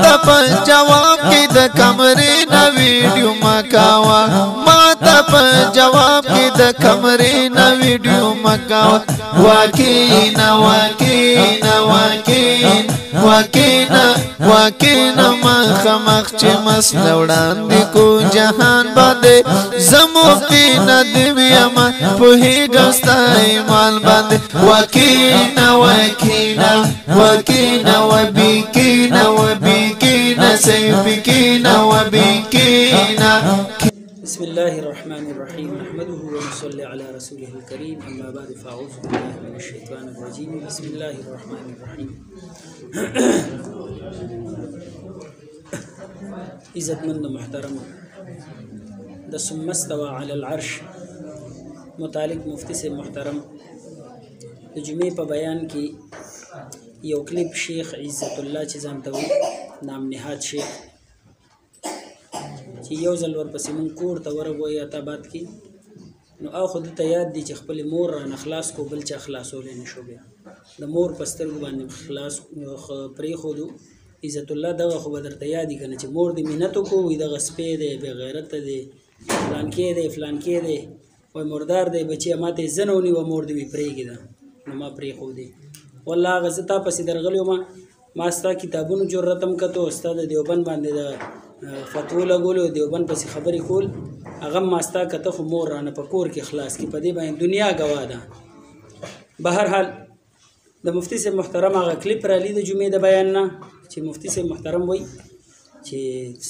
تا په جواب کې د کمرې نه ویډیو مکاوا ما تا په جواب کې د کمرې نه ویډیو مکاوا واکینا مخ چې مسله وړاندې کو جهان باندې زموفتي ندیم یم پوهېږم ستا ایمان باندې واکینا وبیکینا سیبکینا وبیکینا. بسم الله الرحمن الرحيم نحمده ونصلي على رسوله الكريم أما بعد فأعوذ بالله من الشيطان الرجيم بسم الله الرحمن الرحيم. عزتمند محترم د ثم استوى على العرش متعلق مفتی سے محترم د جمعې په بیان کې یو کلیپ شیخ عزت الله چې ځان ته وایي نام نهاد شیخ چې یو ځل ورپسې مونږ کور ته ورغوی عتابات کې نو او خو دته یاد دي چې خپل مور رانه خلاص کو بل چا خلاصولی نه شو بیا د مور په سترګو باندې خلاص پرېښودو عزت الله دغه خو به درته یاد دي که نه چې مور دې مینت وکړو وایي دغه سپی دی بې غیرته دی فلانکې دی فلانکې دی وایي مردار دی بچیه ما ته یې زه نه ونیوه مور دې وي پرېږده نو ما پرېښودې والله هغه زه تا پسې درغلی وم ما ستا کتابونو جرت هم کتو ستا د دیوبند باندې د فتوو لګولو دیوبند پسې خبرې کول هغه هم ما ستا کته خو مور رانه په کور کې خلاص کړي په دې باندې دنیا ګواه ده. بهرحال د مفتی صاحب محترم هغه کلیپ رالي د جمعې د بیان نه چې مفتی صاحب محترم وایي چې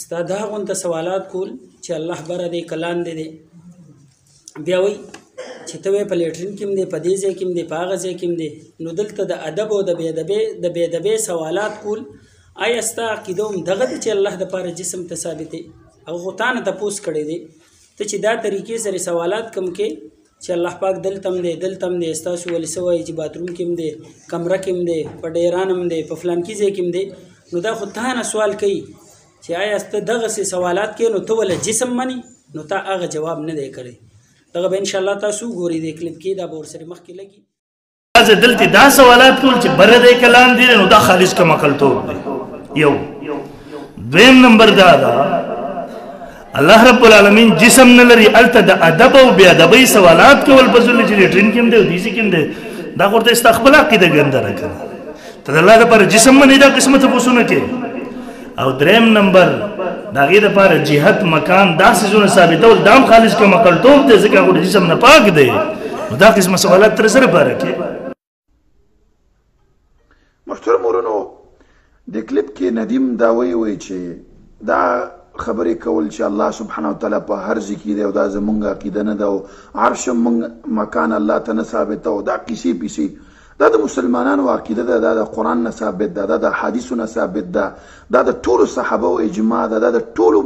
ستا دا غونته سوالات کول چې الله بره دی کلان دی بیا وایي چې ته وایې په لیټرین کې هم دی په دې ځای کې هم دی په هغه ځای کې هم دی نو دلته د ادب او د بې ادبۍ سوالات کول آیا ستا عقیده هم دغه دی چې الله دپاره جسم ته ثابت دی او خو تا نه تپوس کړی دی ته چې دا طریقې سره سوالات کم کې چې الله پاک دلته هم دی دلته هم دی ستاسو ولې څه وایي چې باتروم کې هم دی کمره کې هم دی په ډیران هم دی په فلانکي ځای کې هم دی نو دا خو تا نه سوال کوي چې آیا ته دغسې سوالات کوې نو ته ولې جسم مني نو تا هغه جواب نه دی کړی دغه به انشاءالله تاسو ګورئ د کلیپ کې دا به ورسره مخکې لګي دلته دا سوالات کول چې بره دی کلام دی نو دا خالص کم عقلتوب دی یو دویم نمبر دا الله رب العالمین جسم نه لري الته د ادب او بې ادبۍ سوالات کول په ځل چې لیټرین کې هم دی او دیسي کې هم دی دا خو ورته ستا خپله عقیده ګنده نه کړه ته د الله دپاره جسم منې دا قسمه تپوسونه کې او دریم نمبر د هغې دپاره جهت مکان دا څیزونه ثابتول دا هم خالص کم عقلتوب دی ځکه هغه د جسم نه پاک دی نو دا قسمه سوالات تر سره پاره کې محترم ورونو د کلیپ کې ندیم دا وایي چې دا خبرې کول چې الله سبحانه وتعالی په هر ځای کې دی او دا زمونږ عقیده نه ده او عرش مونږ مکان الله ته نه ثابت او دا کیسې پیسې دا د مسلمانانو عقیده ده دا د قرآن نه ثابت ده دا د حدیثو نه ثابت ده دا د ټولو صحابو اجماع ده دا د ټولو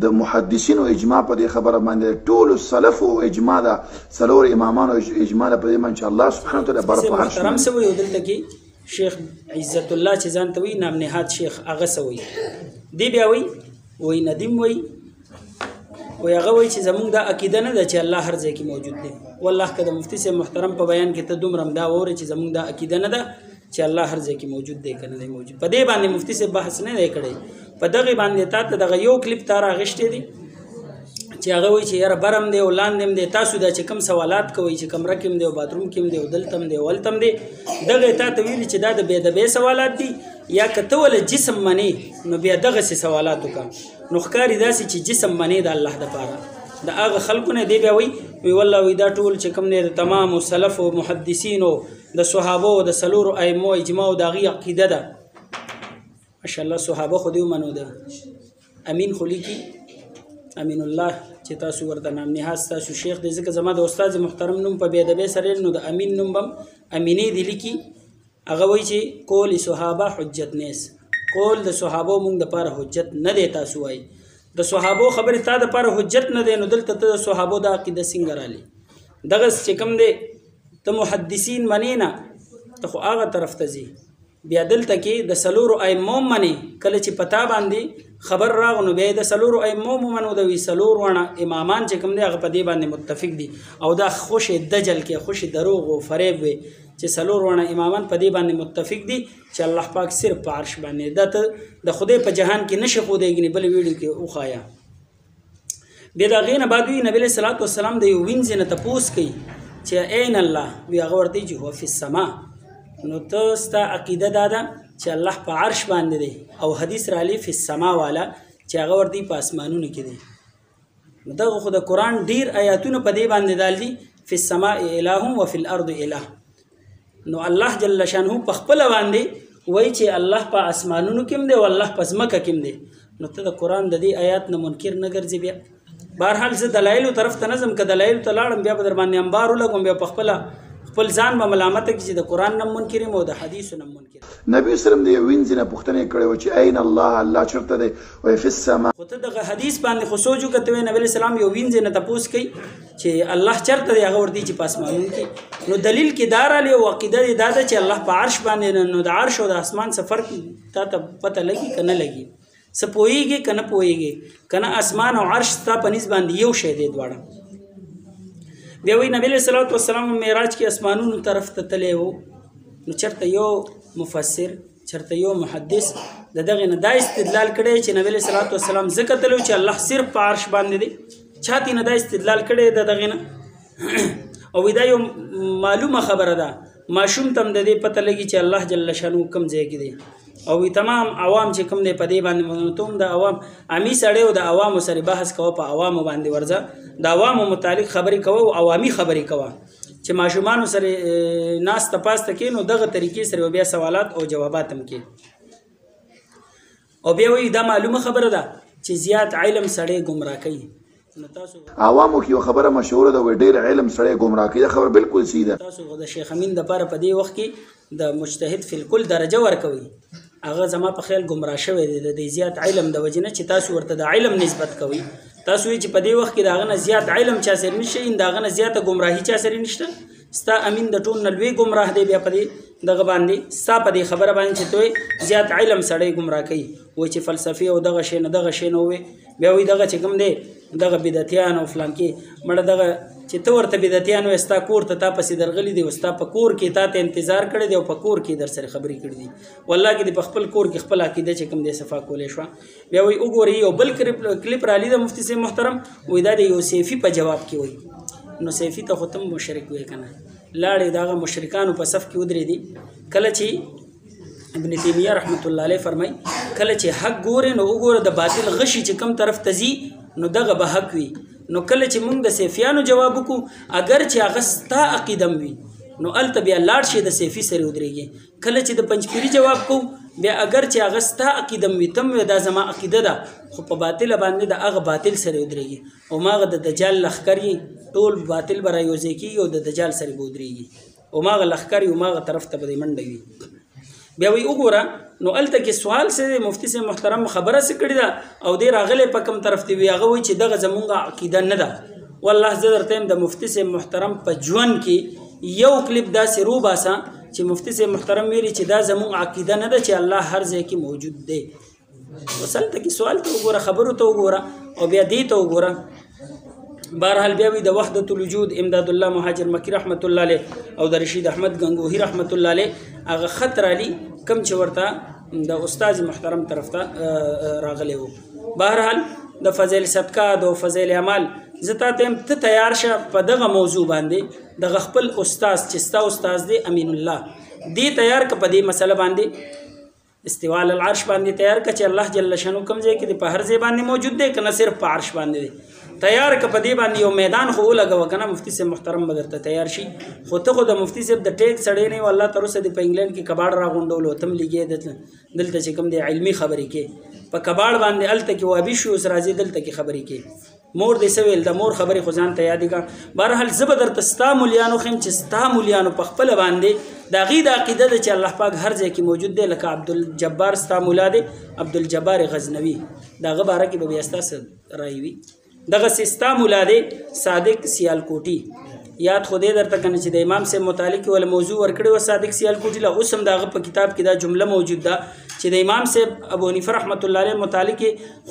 د محدثینو اجماع په دې خبره باندې ټولو سلفو اجماع ده څلور امامانو اجماع ده په دې باندې چې الله سبحانه وتعالی بر په هر محترم څه وایي دلته کې شیخ عزت الله چې ځان ته وایي نام نهاد شیخ هغه څه وایي دی بیا وایي ندیم وایي هغه وایي چې زمونږ دا عقیده نه ده چې الله هر ځای کې موجود دی والله که د مفتی صاحب محترم په بیان کې ته دومره هم دا واورې چې زمونږ دا عقیده نه ده چې الله هر ځای کې موجود دی که نه دی موجود په دې باندې مفتی صاحب بحث نه دی کړی په دغې باندې تا ته دغه یو کلیپ تا راغشتی دی چې هغه وایي چې یاره بر هم دی او لاندې هم دی تاسو دا چې کوم سوالات کوئ چې کمره کې هم دی او باتروم کې هم دی او دلته هم دی او هلته هم دی دغه تا ته ویلي چې دا د بې ادبۍ سوالات دي یا که ته ولې جسم منې نو بیا دغسې سوالات وکړه نو ښکاري داسې چې جسم منې د الله دپاره د هغه خلکو نه دی بیا وایي والله وایي دا ټول چې کوم دی د تمامو سلفو محدثینو د صحابو د څلورو ائمو اجماع د هغې عقیده ده ماشاءالله صحابه خو دې ومنو ده امین خو لیکي امین الله چې تاسو ورته نام نهاد ستاسو شیخ دی ځکه زما د استاد محترم نوم په بې ادبۍ سره نو د امین نوم به امینې دی لیکي هغه وایي چې قول صحابه حجت نیست قول د صحابو مونږ دپاره حجت نه دی تاسو وایي د صحابو خبرې تا دپاره حجت نه دی نو دلته ته د صحابو د عقیده څنګه رالي دغه چې کوم دی ته محدثین منې نه ته خو هغه طرف ته ځي بیا دلته کې د څلورو ائمو منې کله چې په تا باندې خبر راغ نو بیا د څلورو ائمو ومنو د وي څلور واړه امامان چې کوم دی هغه په دې باندې متفق دي او دا خوش دجل کې خوش دروغ او فریب وي چې څلور واړه امامان په دې باندې متفق دي چې الله پاک صرف په عرش باندې د خدای په جهان کې نشي خودېږي بل ویډیو کې وخایا بیا دا غینه بعد وی نبی صلی الله علیه وسلم د یو وینځ نه تپوس کوي چې عین الله وی هغه ورته چې هو فی السما نو ته ستا عقیده دا ده چې الله په عرش باندې دی او حدیث را لې فی السما والا چې هغه ورته په اسمانونو کې دی دغه خو د قرآن ډیر آیاتونه په دې باندې دال دي فی السماء اله و فی الارض اله نو الله جل شانه په خپل باندې وای چې الله په اسمانونو کې دی او الله په ځمکه کې دی نو ته د قرآن د دې آیات نه منکر نه ګرځي بیا بهرحال زه دلایل طرف ته نظم ک دلایل ته لاړم بیا به در باندې انبار ولګم بیا په خپل ځان به ملامت کې چې د قرآن نه منکر یم او د حدیث نه منکر نبی سلام دی وینځ نه پوښتنه کړې و چې عین الله الله چرته دی او فی السما خو ته دغه حدیث باندې خو سوچو کته نبی اسلام یو وینځ نه تپوس کوي چې الله چرته دی هغه ور دي چې پاسمانونو کې نو دلیل کې دار علی او عقیده دی دا چې الله په عرش باندې نو د عرش او د اسمان سفر ته پته لګي کنه لګي سپويږي کنه پويږي کنه اسمان او عرش ته پنځ باندې یو شی دی دواړه بیا وی نبی صلی الله علیه وسلم معراج کې اسمانونو طرف ته تللی وو نو چرته یو مفسر چرته یو محدث دغه نه دا استدلال کړي چې نبی صلی الله علیه وسلم ذکر تلو چې الله صرف په عرش باندې دی چاته نه دا استدلال کړي دغه نه او دا یو معلومه خبره ده ماشوم تم د دې پته لګي چې الله جل شانو کم ځای کې دی او تمام عوام چې کوم دی په دې باندې توم د عوام عامي سړی او د عوامو سره بحث کوه په عوامو باندې ورځه د عوامو متعلق خبرې کوه او عوامي خبرې کوه چې ماشومان سره ناس تپاسته کې نو دغه طریقې سره بیا سوالات او جوابات هم کې او بیا وی دا معلومه خبره ده چې زیات علم سړی گمراه کوي عوامو کې خبره مشهوره ده ډېر علم سړی گمراه کوي خبر بالکل سیده تاسو د شیخ امین د پاره په دې وخت کې د مجتهد فی الکل درجه ورکوي هغه زما په خیال گمراه شوی دی د زیات علم د وجنه چې تاسو ورته د علم نسبت کوي تاسو چې په دې وخت کې داغه نه زیات علم چا سره نشي داغه نه زیاته گمراهی چا سره نشته ستا امین د ټول نلوي گمراه دی بیا په دې دغه باندې ستا په دې خبره باندې چې توي زیات علم سړی گمراه کوي و چې فلسفي او دغه شی نه وي بیا وی دغه چې کوم دی دغه بدعتيان او فلان کې مړه دغه چې تو ورته بدعتيان وستا کور ته تاسو درغلي دی وستا په کور کې ته انتظار کړی دی او په کور کې در سره خبرې کړې دي والله کې په خپل کور کې خپل عقیده چې کوم دی صفا کولې شو بیا وی وګوري او بل کلیپ را لید مفتی سي محترم وې دا د یوسفي په جواب کې وای نو سیفي ته ختم مشرک وای کنه لاړې داغه مشرکانو په صف کې ودرې دي کله چې ابن تیمیه رحمت الله علیه فرمای کله چې حق ګوري نو وګوره د باطل غشي چې کم طرف تزي نو دغه به حق وي نو کله چې موږ د سیفیانو جواب وکړو اگر چې هغه ستا عقیدم وي نو الته بیا لاړ شي د سیفي سره ودرېږي کله چې د پنځپيري جواب کو بیا اگر چې هغه ستا عقیدم وي تم دا زما عقیده ده خو په باطل باندې د هغه باطل سره ودرېږي او ماغه د دجال لخرې ټول باطل برا یوځي کی او د دجال سره ودرېږي او ماغه لخرې او ماغه طرف ته به منډوي بیا وی وګوره نو الته کې سوال سره مفتی سے محترم خبره سکړی دا او دې راغله په کوم طرف ته وی هغه وی چې دغه زمونږه عقیده نه ده والله زه درته د مفتی سے محترم په ژوند کې یو کلیپ دا سرو باسا چې مفتی سے محترم ویلي چې دا زمونږ عقیده نه ده چې الله هر ځای کې موجود دی وسلته کې سوال ته وګوره خبرو ته وګوره او بیا دې ته وګوره بهرحال بیا وی د وحدت الوجود امداد الله مهاجر مکی رحمت الله علیه او د رشید احمد گنگوهی رحمت الله علیه هغه خطر علی کم چې ورته د استاد محترم طرف ته راغلی وو بهرحال د فضیل صدقه د فضیل اعمال زتا ته تیار شه په دغه موضوع باندې د خپل استاد چې ستا استاد دی امین الله دی تیار ک په دې مسله باندې استواء العرش باندې تیار ک چې الله جل شانو کوم ځای کې په هر ځای باندې موجود دی کنه صرف په عرش باندې دی تیار ک په دې باندې یو میدان خو لګو کنه مفتی سے محترم بدرته تیار شي خو ته خو د مفتی سے د ټیک سړی نه والله تر اوسه د انګلند کې کباړ را غونډولو تم لګي دلته چې کوم دی علمی خبرې کې په کباړ باندې الته کې وابي شو راځي دلته کې خبرې کې مور دې سویل د مور خبرې خو ځان ته یادې کا بهرحال زبدر تستا مولیانو خیم چې ستا مولیانو په خپل باندې دا غي د عقیده د چې الله پاک هر ځای کې موجود دی لکه عبدالجبار ستا مولا دی عبدالجبار غزنوی دا غبره کې به بیاستا راوي دغه سستا مولا دی صادق سیالکوټي یاد خدای درته کنه چې د امام سے متعلق ول موضوع ورکړي و صادق سیالکوټي له اوسم دغه په کتاب کې دا جمله موجود ده چې د امام صاحب ابو حنیفه رحمت الله علیه متعلق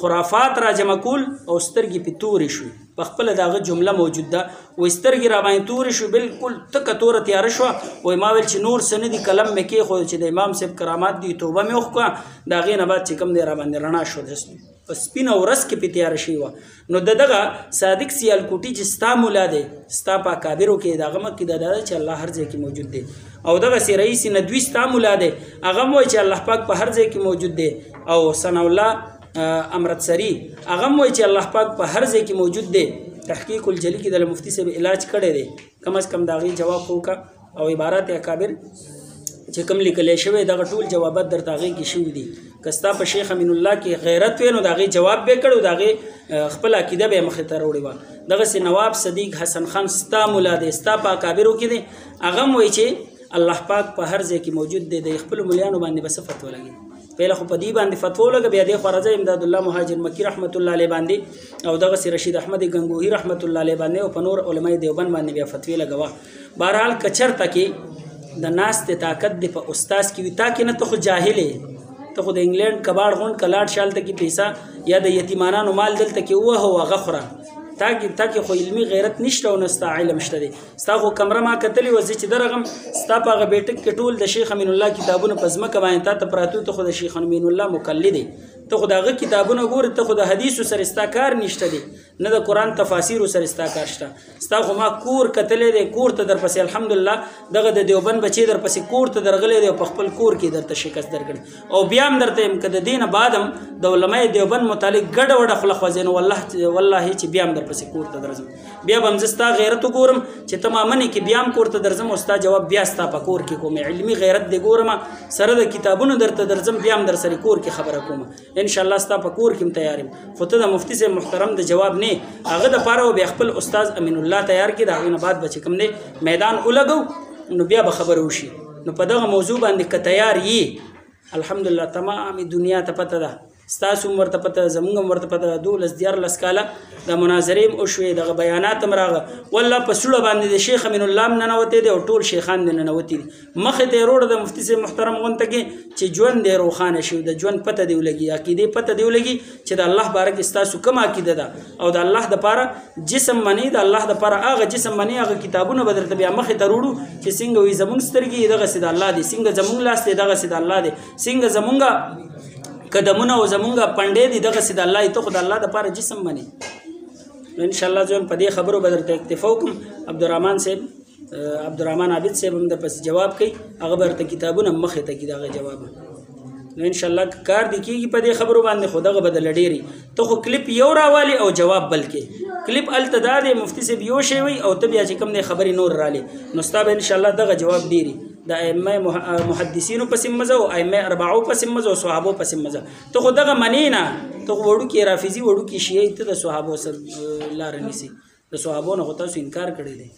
خرافات را جمع کول او سترګې په تورې شوې په خپله دغه جمله موجود ده وایي سترګې را باندې تورې شوې بالکل تکه توره تیاره شوه وایي ما ویل چې نور څه نه دي قلم مې کېښود چې د امام صاحب کرامات دي توبه مې وکړه د هغې نه بعد چې کوم دی را باندې رڼا شو په سپینه ورځ کې پې تیاره شوې وه نو د دغه صادق سیالکوټي چې ستا مولا دی ستا په اکابرو کې د هغه مخکې دا ده چې الله هر ځای کې موجود دی او دغسې رئیس ندوي ستا مولا دی هغه هم وایي چې الله پاک په هر ځای کې موجود دی او ثناء الله امرتسري هغه هم وایي چې الله پاک په هر ځای کې موجود دی تحقیق الجلی کې د مفتي صاحب علاج کړی دی کم از کم د هغې جواب خو وکړه او عبارات اکابر چې کوم لیکلی شوی دغه ټول جوابات درته هغې کې شوي دي که ستا په شیخ امین الله کې غیرت وی نو د هغې جواب به یې کړی او د هغې خپل عقیده به یې مخې ته راوړې وه دغسې نواب صدیق حسن خان ستا ملا دی ستا په اکابرو کې دی هغه هم وایي چې الله پاک په هر ځای کې موجود دی د خپلو ملیانو باندې به څه فتوا لګي پهله خو په دې باندې فتوا ولګه بیا دې خوا راځه امداد الله مهاجر مکي رحمت الله علیه باندې او دغسې رشید احمد ګنګوهي رحمت الله علیه باندې او په نور علماء دیوبند باندې بیا فتوی لګوه بهرحال که چېرته کې د ناستې طاقت دی په استاز کې وي تا کې نه ته خو جاهل یې ته خو د انګلینډ کباړ غونډ کلاټ شالته کې پیسه یا د یتیمانانو مال دلته کې ووهه او هغه خوره تا کې خو علمي غیرت نشته او نه ستا علم شته دی ستا خو کمره ما کتلې وه زه چې درغم ستا په هغه بیټک کې ټول د شیخ امین الله کتابونه په ځمکه باندې تا ته پراته ته خو د شیخ امین الله مقلد دی ته خو د هغه کتابونه ګورې ته خو د حدیثو سره ستا کار نشته دی نه د قرآن تفاسیرو سره ستا کار شته ستا خو ما کور کتلی دی کور ته درپسې الحمدلله دغه د دیوبند بچی درپسې کور ته درغلی دی او په خپل کور کې درته شکست درکړي او بیا هم درته یم که د دې نه بعد هم د علماء دیوبند متعلق ګډه وډه خوله خوځې نو والله چې بیا هم درپسې کور ته درځم بیا به هم زه ستا غیرت وګورم چې ته ما منې کې بیا هم کور ته درځم او ستا جواب بیا ستا په کور کې کوم علمي غیرت دې ګورم سره د کتابونو درته درځم بیا هم در سره کور کې خبره کوم انشاءالله ستا په کور کې هم تیار یم خو ته د مفتي صاحب محترم د جواب نه هغه دپاره و بیا خپل استاذ امین الله تیار کړي د هغې نه بعد به چې کوم دی میدان ولګو نو بیا به خبره وشي نو په دغه موضوع باندې که تیار یي الحمدلله تمامې دنیا ته پته ده ستاسو هم ورته پته ده زمونږ هم ورته پته ده 12 کاله د مناظرې هم وشوې دغه بیانات هم راغه والله په سوړه باندې د شیخ امین الله هم ننوتی دی او ټول شیخان دې ننوتي دي مخې ته یې روړه د مفتي صاحب محترم غونته کې چې ژوند دې روښانه شي د ژوند پته دې ولګي عقیدې پته دې ولګي چې د الله باره کې ستاسو کومه عقیده ده او د الله دپاره جسم منې د الله دپاره هغه جسم منې هغه کتابونه به درته بیا مخې ته روړو چې څنګه وي زمونږ سترګې دغسې د الله دی څنګه زمونږ لاس دی دغسې د الله دی څنګه زمونږ قدمونه او زمونږ پنډې دي دغسې د الله ته خو د الله دپاره جسم منې انشاءالله زه هم په دې خبرو به درته اکتفا وکړم عبدالرحمن عابد صاحب هم درپسې جواب کوي هغه به درته کتابونه مخې ته کړي د هغه جواب نو انشاءالله کار دې کېږي په دې خبرو باندې خو دغه به د لډېري ته خو کلیپ یو راوالي او جواب بل کې کلیپ هلته دا دی مفتي صاحب یو شی وي او ته بیا چې کوم دی خبرې نور رالې نو ستا به انشاءالله دغه جواب ډېري د ائمه محدثینو پسې مزه او ائمه اربعو پسې مزه او صحابو پسې مزه ته خو دغه منې نه ته خو وړوکې رافظي وړوکې شیعه ته د صحابو سره لاره نیسي د صحابو نه خو تاسو انکار کړی دی